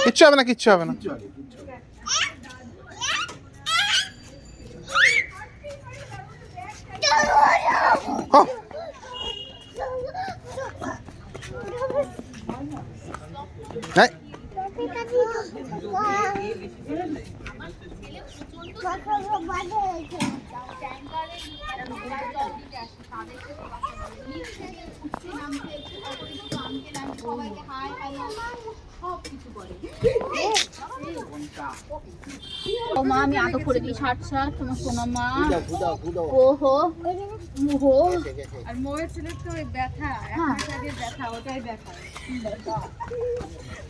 কিচ্ছু হবে না, কিচ্ছু হবে না। ও মা, আমি আদর করে দিই। ছাড় ছাড়, তোমার সোনা মা। ওহো ওহো। আর মোয়ের ছেলের তো ওই ব্যথা, একটা সাইডের ব্যথা, ওটাই ব্যথা।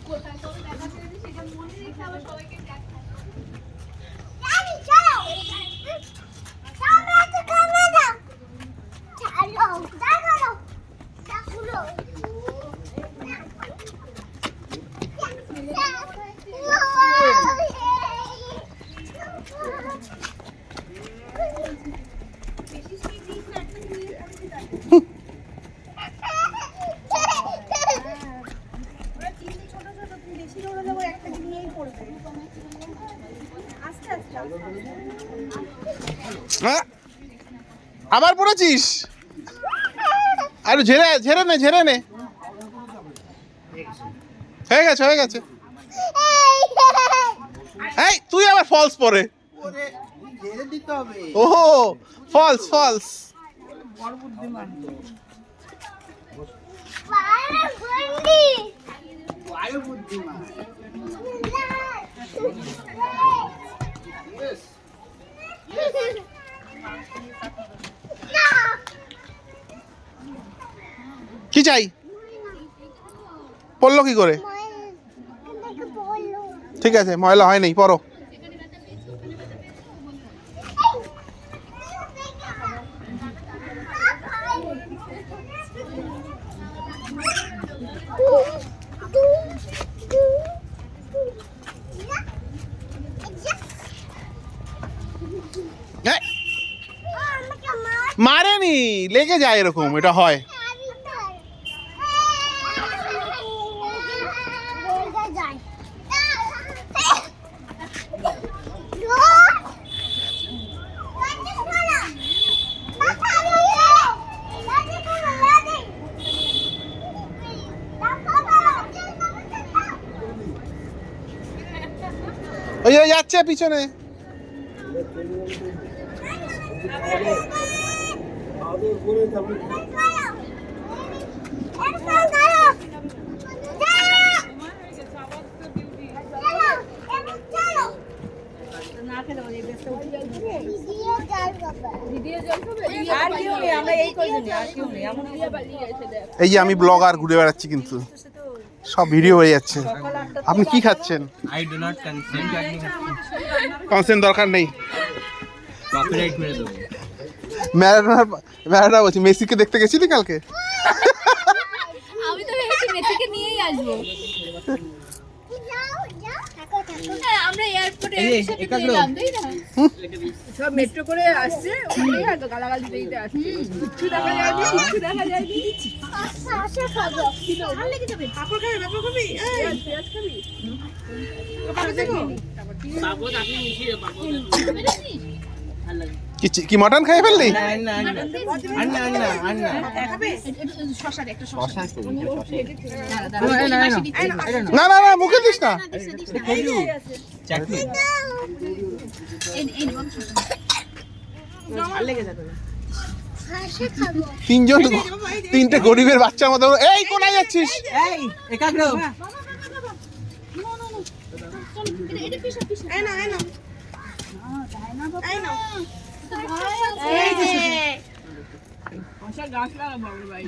কোথায় কোথায় ব্যথা পেয়েছে সেটা মনে রেখে আবার সবাইকে দেখায়। আবার পড়েছিস? আর ঝেড়ে ঝেড়ে নে, ঝেড়ে নে। হয়ে গেছে, হয়ে গেছে। এই তুই আবার ফলস পরে। ওহো, ফলস ফলস। কি চাই? পড়লো কি করে? ঠিক আছে, ময়লা হয় নাই, পড়ো। মারেনি, লেগে যায় এরকম, এটা হয়। ওই যাচ্ছে পিছনে। এই যে আমি ব্লগার, ঘুরে বেড়াচ্ছি কিন্তু সব ভিডিও হয়ে যাচ্ছে। আপনি কি খাচ্ছেন? I do not consent. Consent দরকার নেই। কপিরাইট মেরে দেবো। ম্যারাডোনা বলছি, মেসিকে দেখতে গেছিলি কালকে? আমি তো ভেবেছি মেসিকে নিয়েই আসবো। আমরা এয়ারপোর্টে একসাথে গেলাম, তাই না? সব মেট্রো করে আসছে, ওখানেই হয়তো গালাগালি দিতে আসছে। কিচ্ছু দেখা যায়নি, কিচ্ছু দেখা যায়নি। আশা খাবো। ভালো লেগে যাবে। পাপড় খাবি, পাপড় খাবি? পেঁয়াজ খাবি? পাপড় দেখো। পাপড় আপনি মিশিয়ে পাপড়। কি মটন খাই ফেললি? না না না, মুখে দিস না। তিনজন, তিনটে গরিবের বাচ্চার মতো। এই কোথায় যাচ্ছিস? গাছ লাগা বাবুর বাড়ি।